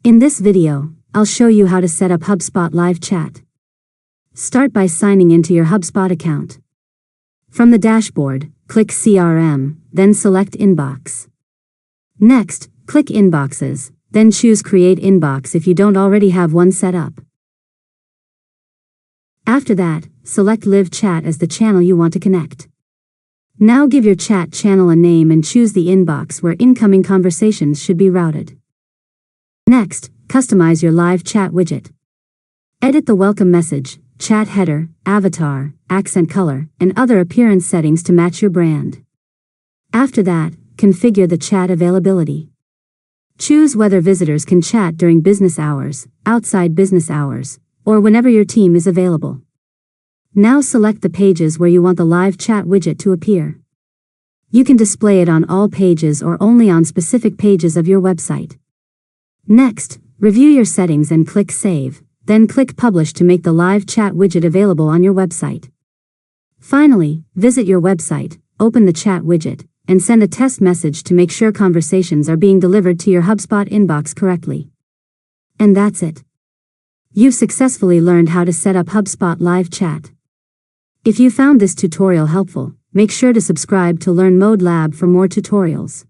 In this video, I'll show you how to set up HubSpot Live Chat. Start by signing into your HubSpot account. From the dashboard, click CRM, then select Inbox. Next, click Inboxes, then choose Create Inbox if you don't already have one set up. After that, select Live Chat as the channel you want to connect. Now give your chat channel a name and choose the inbox where incoming conversations should be routed. Next, customize your live chat widget. Edit the welcome message, chat header, avatar, accent color, and other appearance settings to match your brand. After that, configure the chat availability. Choose whether visitors can chat during business hours, outside business hours, or whenever your team is available. Now select the pages where you want the live chat widget to appear. You can display it on all pages or only on specific pages of your website. Next, review your settings and click Save, then click Publish to make the live chat widget available on your website. Finally, visit your website, open the chat widget, and send a test message to make sure conversations are being delivered to your HubSpot inbox correctly. And that's it. You've successfully learned how to set up HubSpot Live Chat. If you found this tutorial helpful, make sure to subscribe to Learn Mode Lab for more tutorials.